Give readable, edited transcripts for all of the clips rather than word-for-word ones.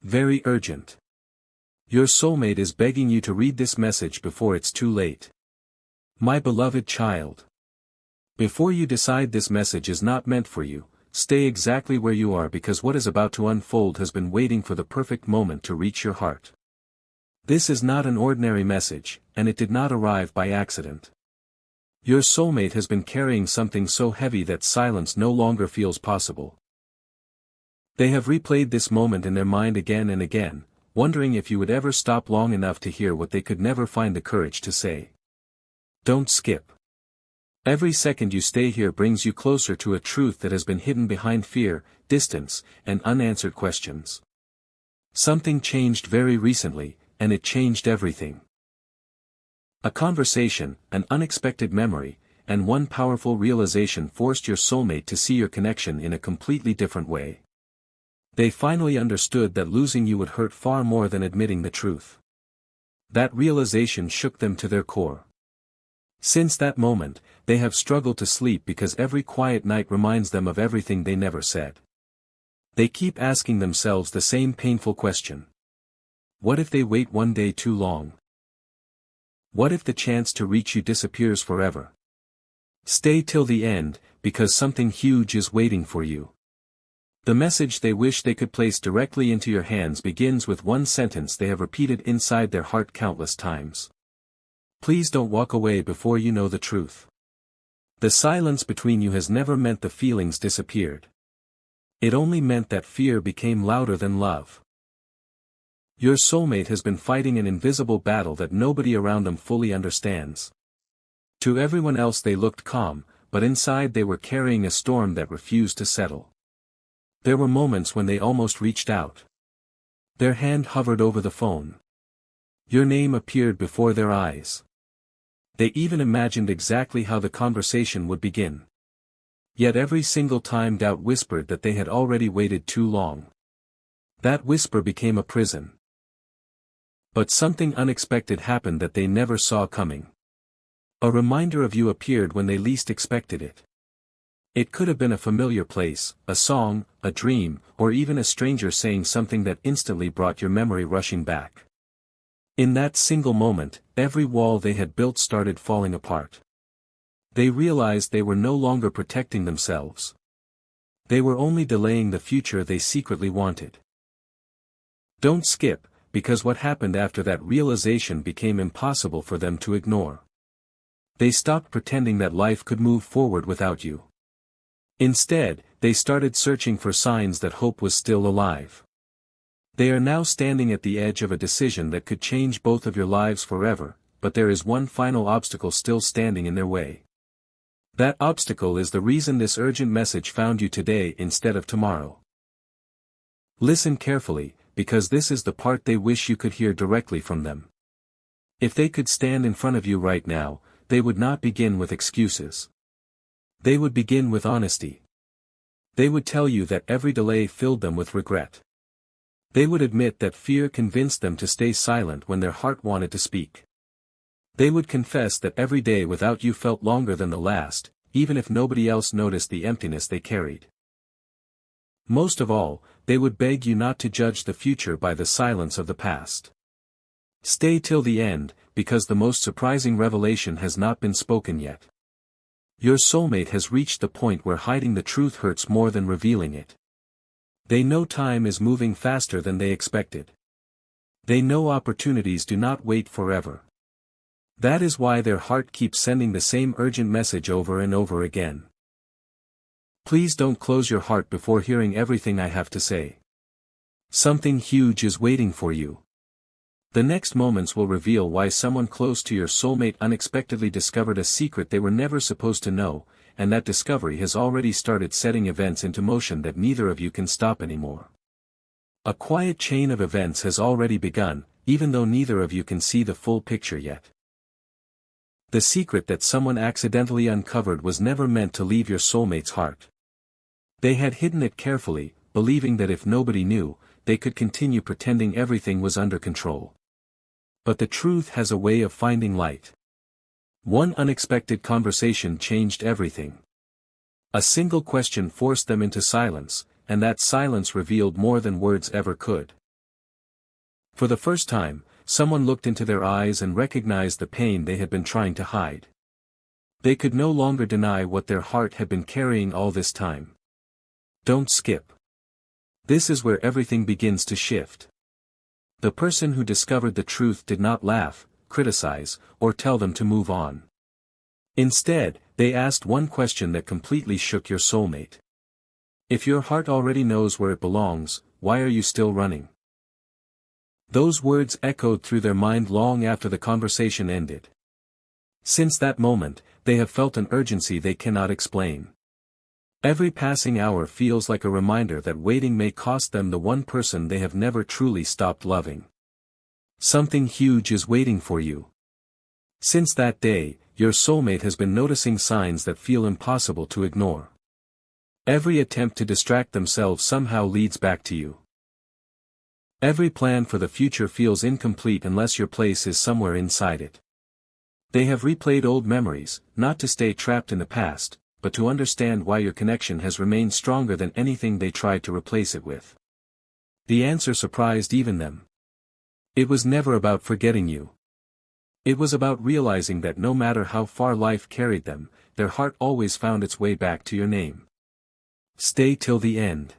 Very urgent. Your soulmate is begging you to read this message before it's too late. My beloved child. Before you decide this message is not meant for you, stay exactly where you are because what is about to unfold has been waiting for the perfect moment to reach your heart. This is not an ordinary message, and it did not arrive by accident. Your soulmate has been carrying something so heavy that silence no longer feels possible. They have replayed this moment in their mind again and again, wondering if you would ever stop long enough to hear what they could never find the courage to say. Don't skip. Every second you stay here brings you closer to a truth that has been hidden behind fear, distance, and unanswered questions. Something changed very recently, and it changed everything. A conversation, an unexpected memory, and one powerful realization forced your soulmate to see your connection in a completely different way. They finally understood that losing you would hurt far more than admitting the truth. That realization shook them to their core. Since that moment, they have struggled to sleep because every quiet night reminds them of everything they never said. They keep asking themselves the same painful question. What if they wait one day too long? What if the chance to reach you disappears forever? Stay till the end, because something huge is waiting for you. The message they wish they could place directly into your hands begins with one sentence they have repeated inside their heart countless times. Please don't walk away before you know the truth. The silence between you has never meant the feelings disappeared. It only meant that fear became louder than love. Your soulmate has been fighting an invisible battle that nobody around them fully understands. To everyone else they looked calm, but inside they were carrying a storm that refused to settle. There were moments when they almost reached out. Their hand hovered over the phone. Your name appeared before their eyes. They even imagined exactly how the conversation would begin. Yet every single time doubt whispered that they had already waited too long. That whisper became a prison. But something unexpected happened that they never saw coming. A reminder of you appeared when they least expected it. It could have been a familiar place, a song, a dream, or even a stranger saying something that instantly brought your memory rushing back. In that single moment, every wall they had built started falling apart. They realized they were no longer protecting themselves. They were only delaying the future they secretly wanted. Don't skip, because what happened after that realization became impossible for them to ignore. They stopped pretending that life could move forward without you. Instead, they started searching for signs that hope was still alive. They are now standing at the edge of a decision that could change both of your lives forever, but there is one final obstacle still standing in their way. That obstacle is the reason this urgent message found you today instead of tomorrow. Listen carefully, because this is the part they wish you could hear directly from them. If they could stand in front of you right now, they would not begin with excuses. They would begin with honesty. They would tell you that every delay filled them with regret. They would admit that fear convinced them to stay silent when their heart wanted to speak. They would confess that every day without you felt longer than the last, even if nobody else noticed the emptiness they carried. Most of all, they would beg you not to judge the future by the silence of the past. Stay till the end, because the most surprising revelation has not been spoken yet. Your soulmate has reached the point where hiding the truth hurts more than revealing it. They know time is moving faster than they expected. They know opportunities do not wait forever. That is why their heart keeps sending the same urgent message over and over again. Please don't close your heart before hearing everything I have to say. Something huge is waiting for you. The next moments will reveal why someone close to your soulmate unexpectedly discovered a secret they were never supposed to know, and that discovery has already started setting events into motion that neither of you can stop anymore. A quiet chain of events has already begun, even though neither of you can see the full picture yet. The secret that someone accidentally uncovered was never meant to leave your soulmate's heart. They had hidden it carefully, believing that if nobody knew, they could continue pretending everything was under control. But the truth has a way of finding light. One unexpected conversation changed everything. A single question forced them into silence, and that silence revealed more than words ever could. For the first time, someone looked into their eyes and recognized the pain they had been trying to hide. They could no longer deny what their heart had been carrying all this time. Don't skip. This is where everything begins to shift. The person who discovered the truth did not laugh, criticize, or tell them to move on. Instead, they asked one question that completely shook your soulmate. If your heart already knows where it belongs, why are you still running? Those words echoed through their mind long after the conversation ended. Since that moment, they have felt an urgency they cannot explain. Every passing hour feels like a reminder that waiting may cost them the one person they have never truly stopped loving. Something huge is waiting for you. Since that day, your soulmate has been noticing signs that feel impossible to ignore. Every attempt to distract themselves somehow leads back to you. Every plan for the future feels incomplete unless your place is somewhere inside it. They have replayed old memories, not to stay trapped in the past, but to understand why your connection has remained stronger than anything they tried to replace it with. The answer surprised even them. It was never about forgetting you. It was about realizing that no matter how far life carried them, their heart always found its way back to your name. Stay till the end.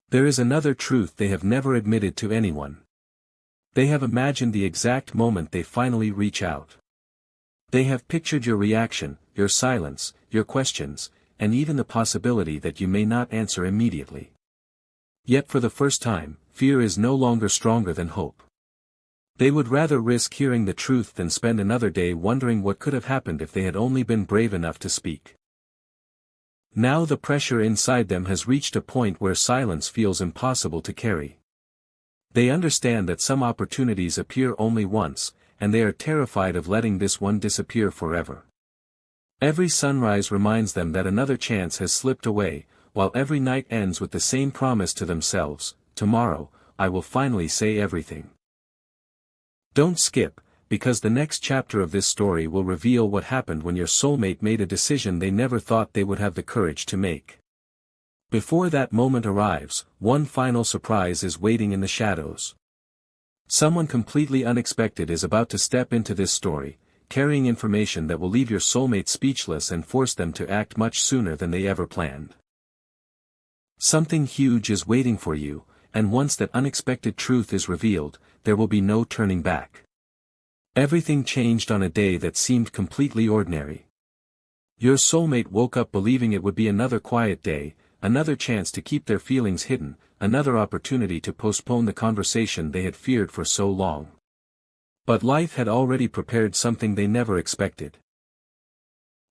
There is another truth they have never admitted to anyone. They have imagined the exact moment they finally reach out. They have pictured your reaction, your silence, your questions, and even the possibility that you may not answer immediately. Yet for the first time, fear is no longer stronger than hope. They would rather risk hearing the truth than spend another day wondering what could have happened if they had only been brave enough to speak. Now the pressure inside them has reached a point where silence feels impossible to carry. They understand that some opportunities appear only once, and they are terrified of letting this one disappear forever. Every sunrise reminds them that another chance has slipped away, while every night ends with the same promise to themselves: tomorrow, I will finally say everything. Don't skip, because the next chapter of this story will reveal what happened when your soulmate made a decision they never thought they would have the courage to make. Before that moment arrives, one final surprise is waiting in the shadows. Someone completely unexpected is about to step into this story, carrying information that will leave your soulmate speechless and force them to act much sooner than they ever planned. Something huge is waiting for you, and once that unexpected truth is revealed, there will be no turning back. Everything changed on a day that seemed completely ordinary. Your soulmate woke up believing it would be another quiet day, another chance to keep their feelings hidden, another opportunity to postpone the conversation they had feared for so long. But life had already prepared something they never expected.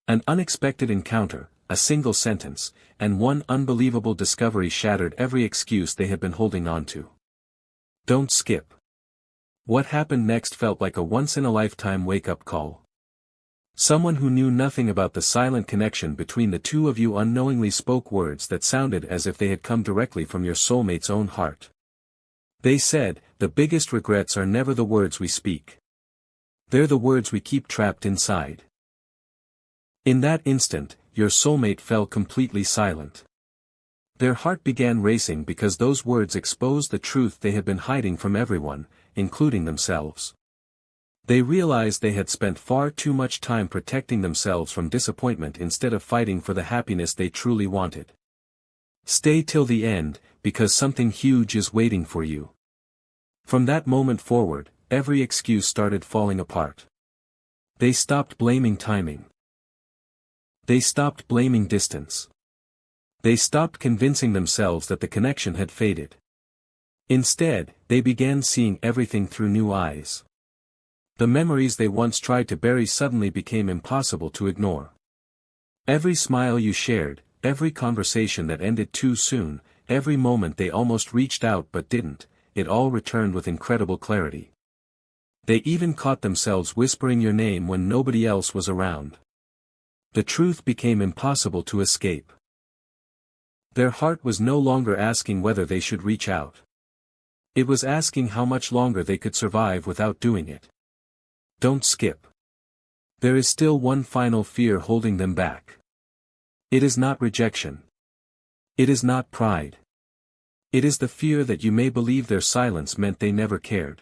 An unexpected encounter, a single sentence, and one unbelievable discovery shattered every excuse they had been holding on to. Don't skip. What happened next felt like a once-in-a-lifetime wake-up call. Someone who knew nothing about the silent connection between the two of you unknowingly spoke words that sounded as if they had come directly from your soulmate's own heart. They said, "The biggest regrets are never the words we speak. They're the words we keep trapped inside." In that instant, your soulmate fell completely silent. Their heart began racing because those words exposed the truth they had been hiding from everyone, including themselves. They realized they had spent far too much time protecting themselves from disappointment instead of fighting for the happiness they truly wanted. Stay till the end, because something huge is waiting for you. From that moment forward, every excuse started falling apart. They stopped blaming timing. They stopped blaming distance. They stopped convincing themselves that the connection had faded. Instead, they began seeing everything through new eyes. The memories they once tried to bury suddenly became impossible to ignore. Every smile you shared, every conversation that ended too soon, every moment they almost reached out but didn't, it all returned with incredible clarity. They even caught themselves whispering your name when nobody else was around. The truth became impossible to escape. Their heart was no longer asking whether they should reach out. It was asking how much longer they could survive without doing it. Don't skip. There is still one final fear holding them back. It is not rejection. It is not pride. It is the fear that you may believe their silence meant they never cared.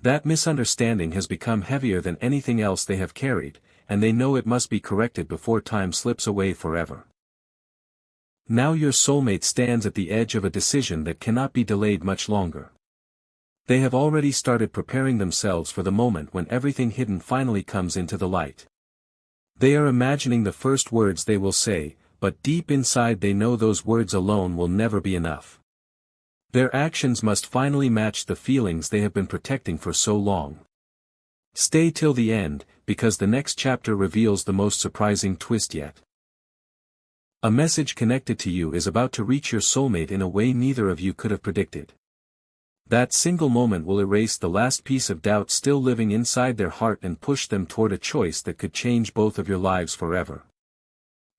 That misunderstanding has become heavier than anything else they have carried, and they know it must be corrected before time slips away forever. Now your soulmate stands at the edge of a decision that cannot be delayed much longer. They have already started preparing themselves for the moment when everything hidden finally comes into the light. They are imagining the first words they will say, but deep inside they know those words alone will never be enough. Their actions must finally match the feelings they have been protecting for so long. Stay till the end, because the next chapter reveals the most surprising twist yet. A message connected to you is about to reach your soulmate in a way neither of you could have predicted. That single moment will erase the last piece of doubt still living inside their heart and push them toward a choice that could change both of your lives forever.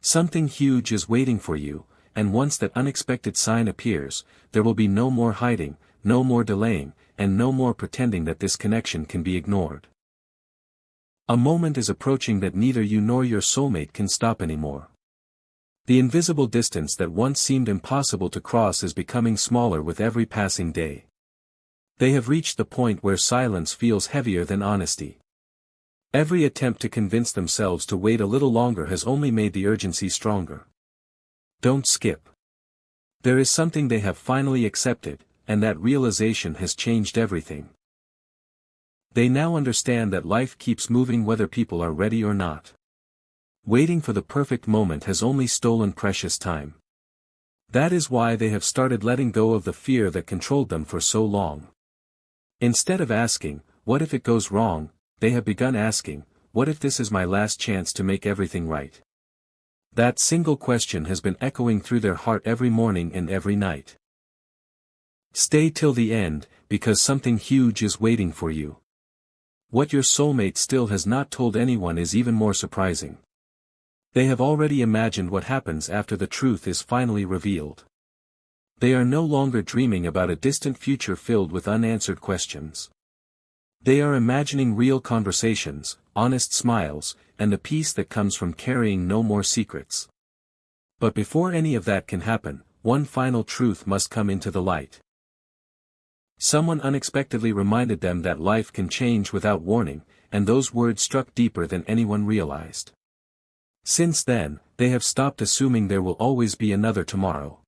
Something huge is waiting for you, and once that unexpected sign appears, there will be no more hiding, no more delaying, and no more pretending that this connection can be ignored. A moment is approaching that neither you nor your soulmate can stop anymore. The invisible distance that once seemed impossible to cross is becoming smaller with every passing day. They have reached the point where silence feels heavier than honesty. Every attempt to convince themselves to wait a little longer has only made the urgency stronger. Don't skip. There is something they have finally accepted, and that realization has changed everything. They now understand that life keeps moving whether people are ready or not. Waiting for the perfect moment has only stolen precious time. That is why they have started letting go of the fear that controlled them for so long. Instead of asking, "What if it goes wrong?" they have begun asking, "What if this is my last chance to make everything right?" That single question has been echoing through their heart every morning and every night. Stay till the end, because something huge is waiting for you. What your soulmate still has not told anyone is even more surprising. They have already imagined what happens after the truth is finally revealed. They are no longer dreaming about a distant future filled with unanswered questions. They are imagining real conversations, honest smiles, and the peace that comes from carrying no more secrets. But before any of that can happen, one final truth must come into the light. Someone unexpectedly reminded them that life can change without warning, and those words struck deeper than anyone realized. Since then, they have stopped assuming there will always be another tomorrow.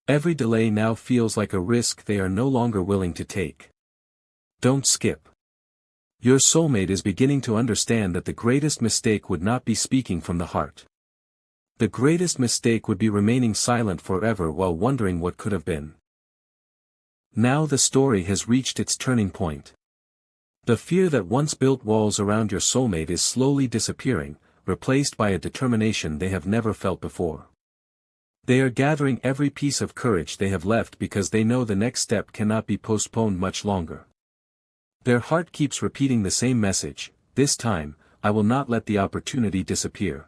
Every delay now feels like a risk they are no longer willing to take. Don't skip. Your soulmate is beginning to understand that the greatest mistake would not be speaking from the heart. The greatest mistake would be remaining silent forever while wondering what could have been. Now the story has reached its turning point. The fear that once built walls around your soulmate is slowly disappearing, replaced by a determination they have never felt before. They are gathering every piece of courage they have left because they know the next step cannot be postponed much longer. Their heart keeps repeating the same message, "This time, I will not let the opportunity disappear."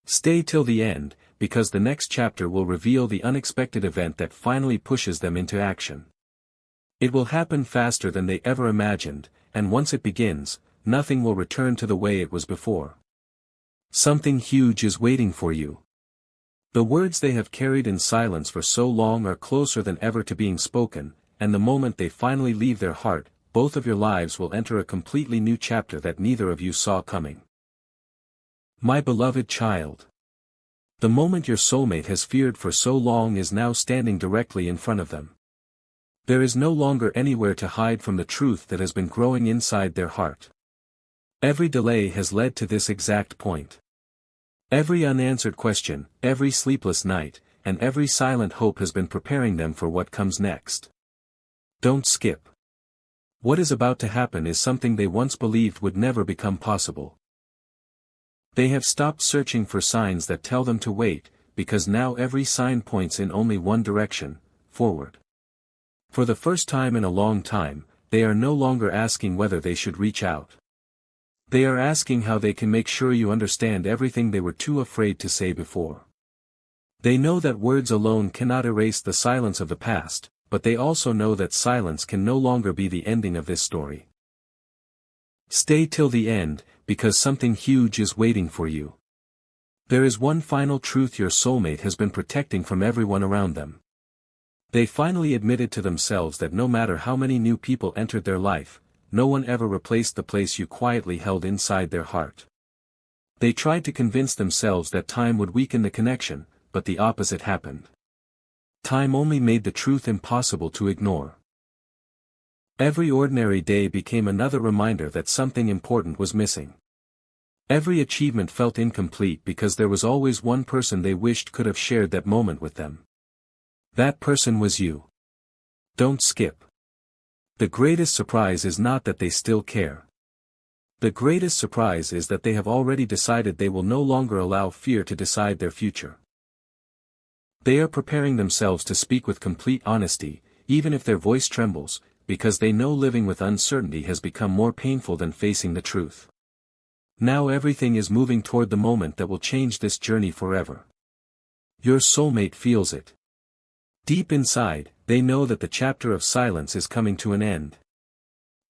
Stay till the end, because the next chapter will reveal the unexpected event that finally pushes them into action. It will happen faster than they ever imagined, and once it begins, nothing will return to the way it was before. Something huge is waiting for you. The words they have carried in silence for so long are closer than ever to being spoken, and the moment they finally leave their heart, both of your lives will enter a completely new chapter that neither of you saw coming. My beloved child. The moment your soulmate has feared for so long is now standing directly in front of them. There is no longer anywhere to hide from the truth that has been growing inside their heart. Every delay has led to this exact point. Every unanswered question, every sleepless night, and every silent hope has been preparing them for what comes next. Don't skip. What is about to happen is something they once believed would never become possible. They have stopped searching for signs that tell them to wait, because now every sign points in only one direction, forward. For the first time in a long time, they are no longer asking whether they should reach out. They are asking how they can make sure you understand everything they were too afraid to say before. They know that words alone cannot erase the silence of the past, but they also know that silence can no longer be the ending of this story. Stay till the end, because something huge is waiting for you. There is one final truth your soulmate has been protecting from everyone around them. They finally admitted to themselves that no matter how many new people entered their life, no one ever replaced the place you quietly held inside their heart. They tried to convince themselves that time would weaken the connection, but the opposite happened. Time only made the truth impossible to ignore. Every ordinary day became another reminder that something important was missing. Every achievement felt incomplete because there was always one person they wished could have shared that moment with them. That person was you. Don't skip. The greatest surprise is not that they still care. The greatest surprise is that they have already decided they will no longer allow fear to decide their future. They are preparing themselves to speak with complete honesty, even if their voice trembles, because they know living with uncertainty has become more painful than facing the truth. Now everything is moving toward the moment that will change this journey forever. Your soulmate feels it. Deep inside, they know that the chapter of silence is coming to an end.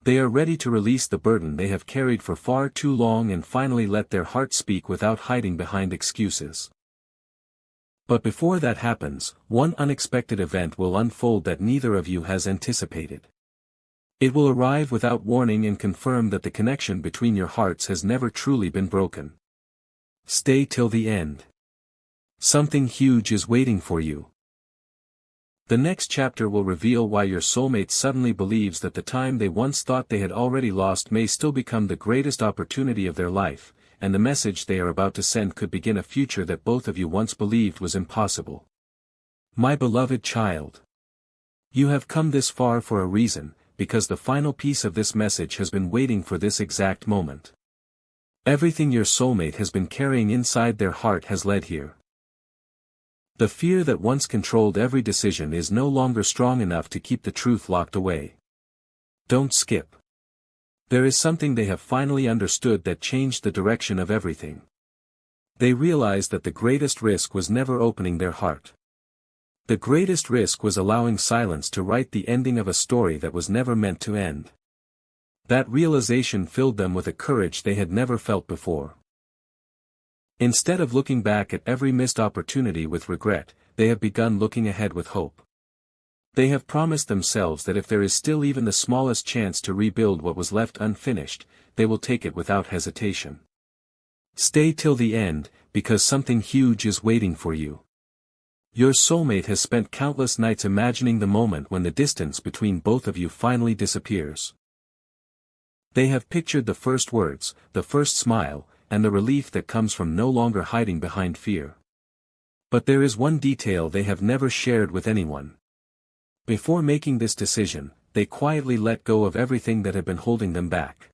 They are ready to release the burden they have carried for far too long and finally let their heart speak without hiding behind excuses. But before that happens, one unexpected event will unfold that neither of you has anticipated. It will arrive without warning and confirm that the connection between your hearts has never truly been broken. Stay till the end. Something huge is waiting for you. The next chapter will reveal why your soulmate suddenly believes that the time they once thought they had already lost may still become the greatest opportunity of their life, and the message they are about to send could begin a future that both of you once believed was impossible. My beloved child. You have come this far for a reason, because the final piece of this message has been waiting for this exact moment. Everything your soulmate has been carrying inside their heart has led here. The fear that once controlled every decision is no longer strong enough to keep the truth locked away. Don't skip. There is something they have finally understood that changed the direction of everything. They realized that the greatest risk was never opening their heart. The greatest risk was allowing silence to write the ending of a story that was never meant to end. That realization filled them with a courage they had never felt before. Instead of looking back at every missed opportunity with regret, they have begun looking ahead with hope. They have promised themselves that if there is still even the smallest chance to rebuild what was left unfinished, they will take it without hesitation. Stay till the end, because something huge is waiting for you. Your soulmate has spent countless nights imagining the moment when the distance between both of you finally disappears. They have pictured the first words, the first smile, and the relief that comes from no longer hiding behind fear. But there is one detail they have never shared with anyone. Before making this decision, they quietly let go of everything that had been holding them back.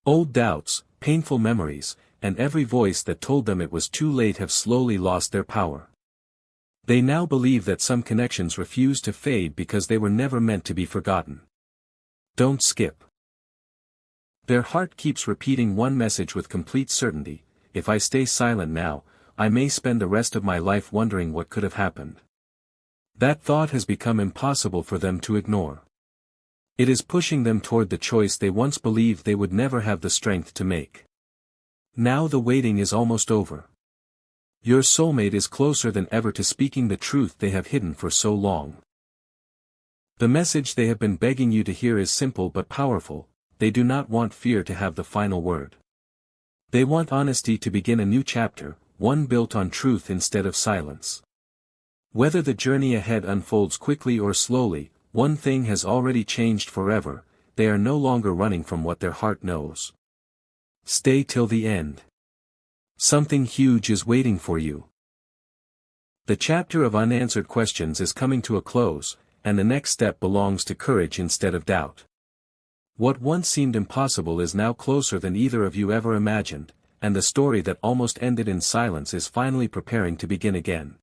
Old doubts, painful memories, and every voice that told them it was too late have slowly lost their power. They now believe that some connections refuse to fade because they were never meant to be forgotten. Don't skip. Their heart keeps repeating one message with complete certainty: if I stay silent now, I may spend the rest of my life wondering what could have happened. That thought has become impossible for them to ignore. It is pushing them toward the choice they once believed they would never have the strength to make. Now the waiting is almost over. Your soulmate is closer than ever to speaking the truth they have hidden for so long. The message they have been begging you to hear is simple but powerful: they do not want fear to have the final word. They want honesty to begin a new chapter, one built on truth instead of silence. Whether the journey ahead unfolds quickly or slowly, one thing has already changed forever: they are no longer running from what their heart knows. Stay till the end. Something huge is waiting for you. The chapter of unanswered questions is coming to a close, and the next step belongs to courage instead of doubt. What once seemed impossible is now closer than either of you ever imagined, and the story that almost ended in silence is finally preparing to begin again.